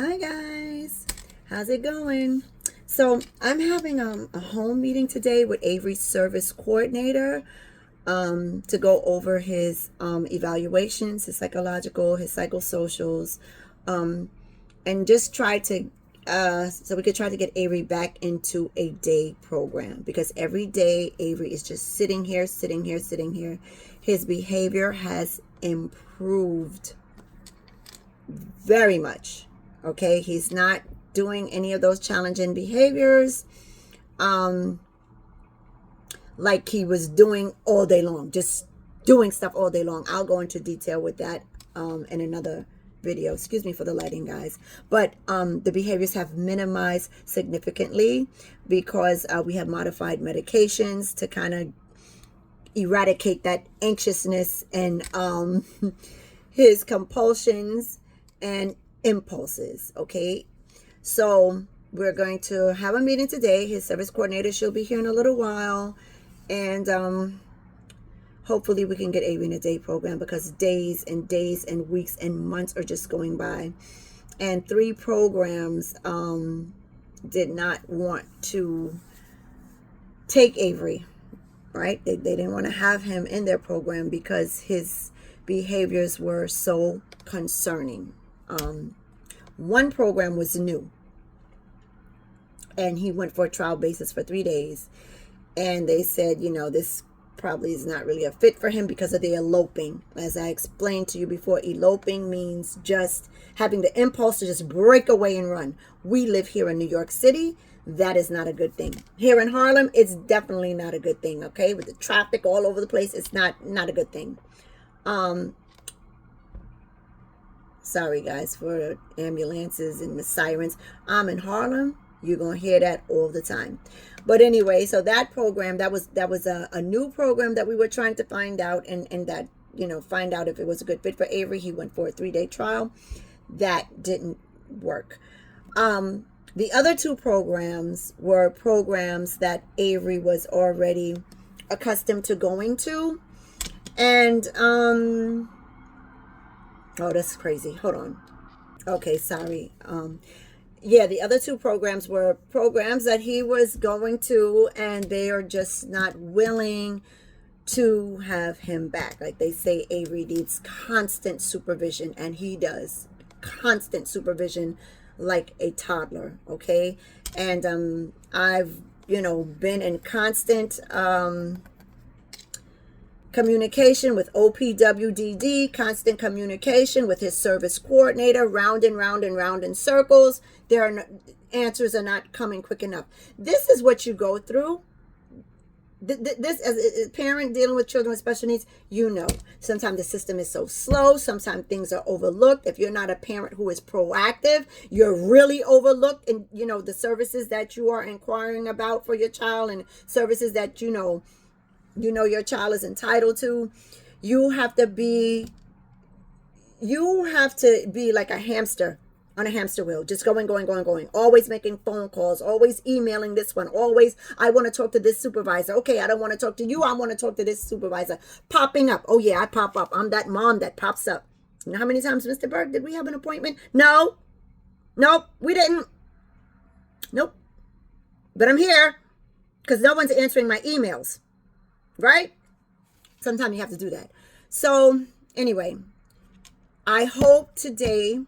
Hi guys, how's it going? So I'm having a home meeting today with Avery's service coordinator to go over his evaluations, his psychological, his psychosocials, um, and just try to so we could try to get Avery back into a day program because every day Avery is just sitting here, sitting here, sitting here. His behavior has improved very much. Okay, he's not doing any of those challenging behaviors like he was doing all day long, just doing stuff all day long. I'll go into detail with that in another video. Excuse me for the lighting, guys. But the behaviors have minimized significantly because we have modified medications to kind of eradicate that anxiousness and his compulsions and impulses. Okay, so we're going to have a meeting today. His service coordinator, she'll be here in a little while, and hopefully we can get Avery in a day program because days and days and weeks and months are just going by, and 3 programs did not want to take Avery, right? They didn't want to have him in their program because his behaviors were so concerning. One program was new, and he went for a trial basis for 3 days, and they said, this probably is not really a fit for him because of the eloping. As I explained to you before, eloping means just having the impulse to just break away and run. We live here in New York City. That is not a good thing. Here in Harlem, it's definitely not a good thing. Okay, with the traffic all over the place, it's not a good thing. Sorry guys for the ambulances and the sirens. I'm in Harlem. You're gonna hear that all the time. But anyway, so that program, that was a new program that we were trying to find out, and that, find out if it was a good fit for Avery. He went for a 3-day trial. That didn't work. The other 2 programs were programs that Avery was already accustomed to going to, and oh, that's crazy. Hold on. Okay, sorry. Yeah, the other 2 programs were programs that he was going to, and they are just not willing to have him back. Like they say, Avery needs constant supervision, and he does constant supervision like a toddler. Okay, and I've been in constant communication with OPWDD, constant communication with his service coordinator, round and round and round in circles. Answers are not coming quick enough. This is what you go through. This, as a parent dealing with children with special needs, sometimes the system is so slow. Sometimes things are overlooked. If you're not a parent who is proactive, you're really overlooked in, the services that you are inquiring about for your child, and services that your child is entitled to. You have to be like a hamster on a hamster wheel, just going, always making phone calls, always emailing this one, always, I want to talk to this supervisor. Okay, I don't want to talk to you, I want to talk to this supervisor. Popping up. Oh yeah, I pop up. I'm that mom that pops up. You know how many times, Mr. Burke, did we have an appointment? No. Nope, we didn't. Nope. But I'm here because no one's answering my emails. Right? Sometimes you have to do that. So anyway, I hope today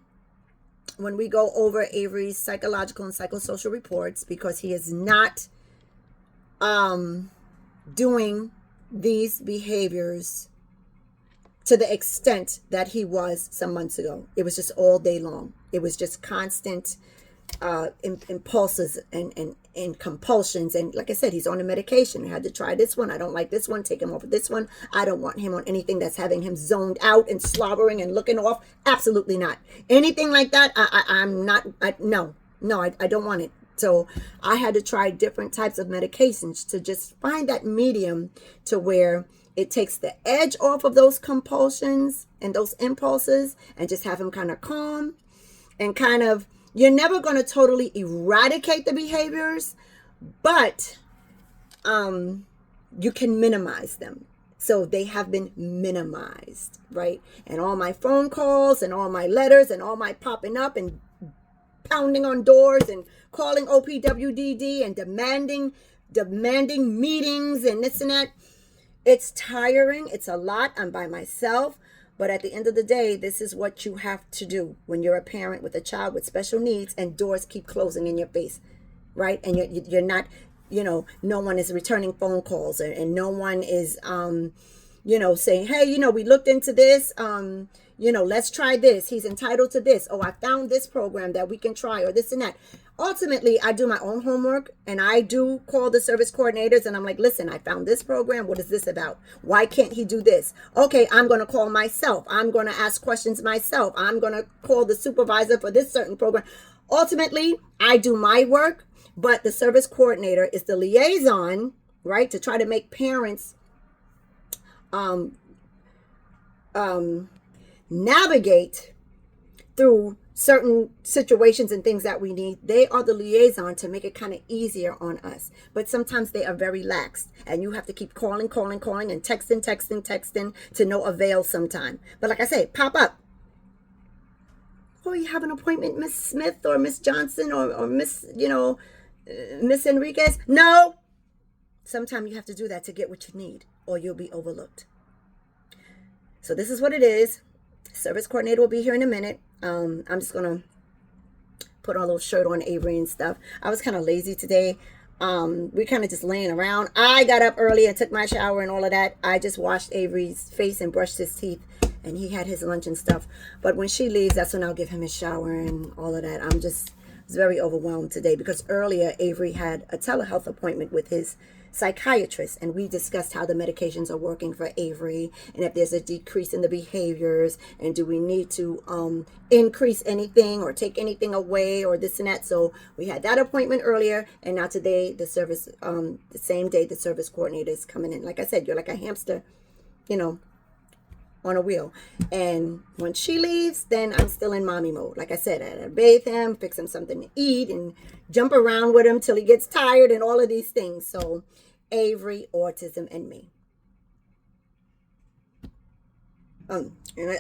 when we go over Avery's psychological and psychosocial reports, because he is not doing these behaviors to the extent that he was some months ago. It was just all day long. It was just constant impulses and compulsions, and like I said, he's on a medication. I had to try this one. I don't like this one. Take him off of this one. I don't want him on anything that's having him zoned out and slobbering and looking off. Absolutely not. Anything like that, I'm not. No, I don't want it. So I had to try different types of medications to just find that medium to where it takes the edge off of those compulsions and those impulses, and just have him kind of calm and kind of. You're never going to totally eradicate the behaviors, but you can minimize them. So they have been minimized, right? And all my phone calls and all my letters and all my popping up and pounding on doors and calling OPWDD and demanding meetings and this and that. It's tiring. It's a lot. I'm by myself. But at the end of the day, this is what you have to do when you're a parent with a child with special needs and doors keep closing in your face, right? And you're not, no one is returning phone calls, and no one is, saying, hey, we looked into this, let's try this. He's entitled to this. Oh, I found this program that we can try, or this and that. Ultimately, I do my own homework, and I do call the service coordinators, and I'm like, listen, I found this program. What is this about? Why can't he do this? Okay, I'm going to call myself. I'm going to ask questions myself. I'm going to call the supervisor for this certain program. Ultimately, I do my work, but the service coordinator is the liaison, right, to try to make parents navigate through certain situations and things that we need. They are the liaison to make it kind of easier on us. But sometimes they are very lax, and you have to keep calling, and texting to no avail sometime. But like I say, pop up. Oh, you have an appointment, Miss Smith or Miss Johnson or Miss, Miss Enriquez? No. Sometimes you have to do that to get what you need, or you'll be overlooked. So this is what it is. Service coordinator will be here in a minute. I'm just going to put on a little shirt on Avery and stuff. I was kind of lazy today. We kind of just laying around. I got up early and took my shower and all of that. I just washed Avery's face and brushed his teeth, and he had his lunch and stuff. But when she leaves, that's when I'll give him his shower and all of that. I was very overwhelmed today because earlier Avery had a telehealth appointment with his psychiatrist, and we discussed how the medications are working for Avery, and if there's a decrease in the behaviors, and do we need to increase anything or take anything away or this and that. So we had that appointment earlier, and now today the service the same day the service coordinator is coming in. Like I said, you're like a hamster, on a wheel. And when she leaves, then I'm still in mommy mode. Like I said, I bathe him, fix him something to eat, and jump around with him till he gets tired and all of these things. So Avery, autism, and me. And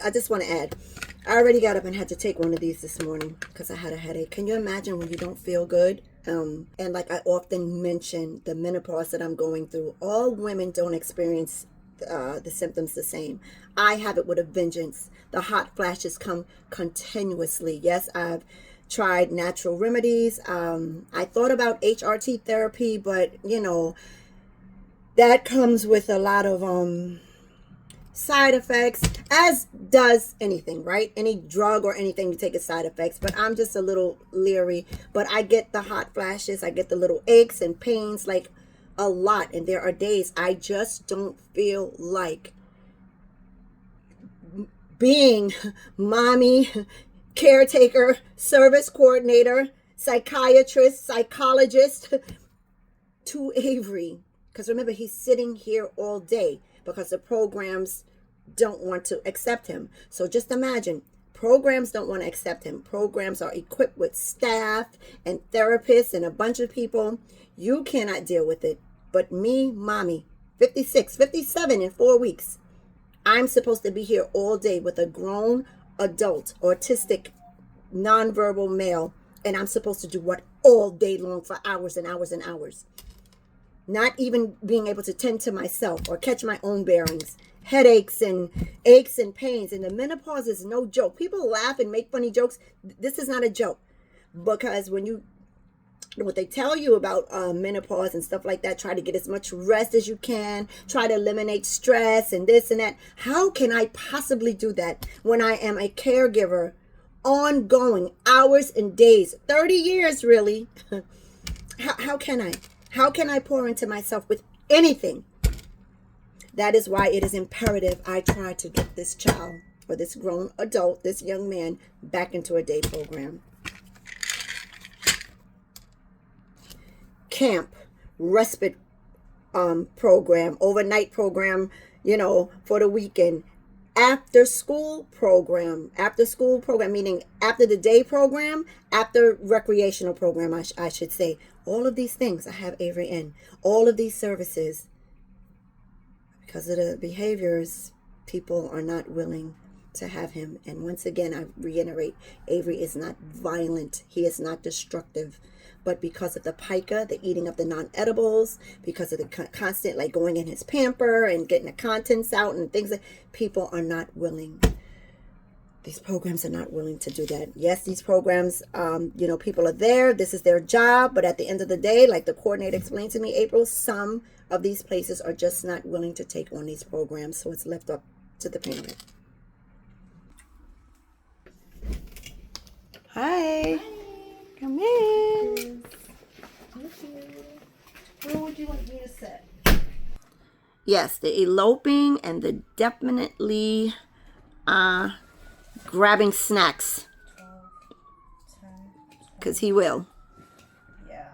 I just want to add, I already got up and had to take one of these this morning because I had a headache. Can you imagine when you don't feel good? And like I often mention, the menopause that I'm going through, all women don't experience the symptoms the same. I have it with a vengeance. The hot flashes come continuously. Yes, I've tried natural remedies. I thought about HRT therapy, but that comes with a lot of side effects, as does anything, right? Any drug or anything you take is side effects, but I'm just a little leery. But I get the hot flashes, I get the little aches and pains, like a lot. And there are days I just don't feel like being mommy, caretaker, service coordinator, psychiatrist, psychologist to Avery. Because remember, he's sitting here all day because the programs don't want to accept him. So just imagine, programs don't want to accept him. Programs are equipped with staff and therapists and a bunch of people. You cannot deal with it. But me, mommy, 56, 57 in 4 weeks. I'm supposed to be here all day with a grown adult, autistic, nonverbal male. And I'm supposed to do what all day long for hours and hours and hours. Not even being able to tend to myself or catch my own bearings. Headaches and aches and pains. And the menopause is no joke. People laugh and make funny jokes. This is not a joke. Because what they tell you about menopause and stuff like that, try to get as much rest as you can. Try to eliminate stress and this and that. How can I possibly do that when I am a caregiver ongoing hours and days? 30 years, really. How can I? How can I pour into myself with anything? That is why it is imperative I try to get this child or this grown adult, this young man, back into a day program. Camp, respite program, overnight program, for the weekend. After school program, meaning after the day program, after recreational program, I should say. All of these things I have Avery in. All of these services. Because of the behaviors, people are not willing to have him. And once again, I reiterate, Avery is not violent. He is not destructive. But because of the pica, the eating of the non-edibles, because of the constant like going in his pamper and getting the contents out and things that people are not willing. These programs are not willing to do that. Yes, these programs, people are there. This is their job. But at the end of the day, like the coordinator explained to me, April, some of these places are just not willing to take on these programs. So it's left up to the parent. Hi. Hi. Come in. Thank you. Where would you like me to sit? Yes, the eloping and the definitely grabbing snacks. 12, 10, Because he will. yeah.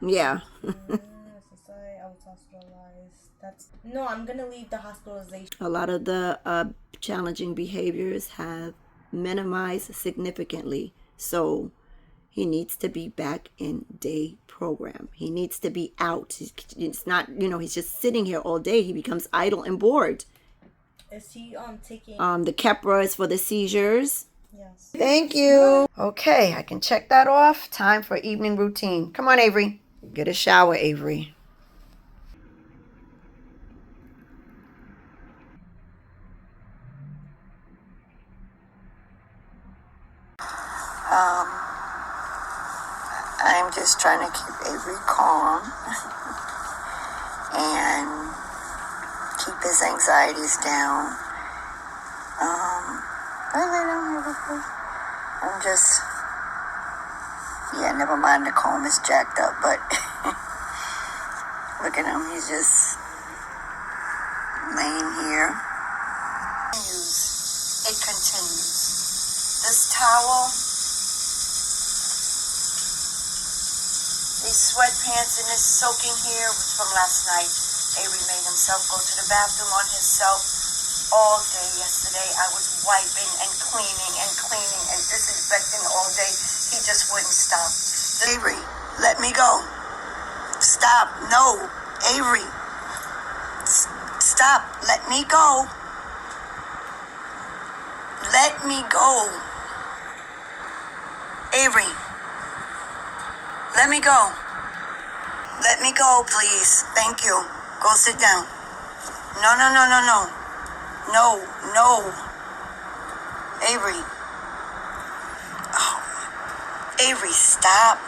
Yeah. I was hospitalized. No, I'm going to leave the hospitalization. A lot of the challenging behaviors have minimized significantly. So he needs to be back in day program. He needs to be out. It's not, he's just sitting here all day. He becomes idle and bored. Is he taking... The Keppra is for the seizures. Yes. Thank you. Okay, I can check that off. Time for evening routine. Come on, Avery. Get a shower, Avery. I'm just trying to keep Avery calm and keep his anxieties down. I'm just, never mind, the comb is jacked up, but look at him, he's just laying here. It continues. This towel, these sweatpants and this soaking here was from last night. Avery made himself go to the bathroom on himself all day yesterday. I was wiping and cleaning and disinfecting all day. He just wouldn't stop. Avery, let me go. Stop. No. Avery. Stop. Let me go. Let me go. Avery. Let me go. Let me go, please. Thank you. Go sit down. No. No. Avery. Oh. Avery, stop.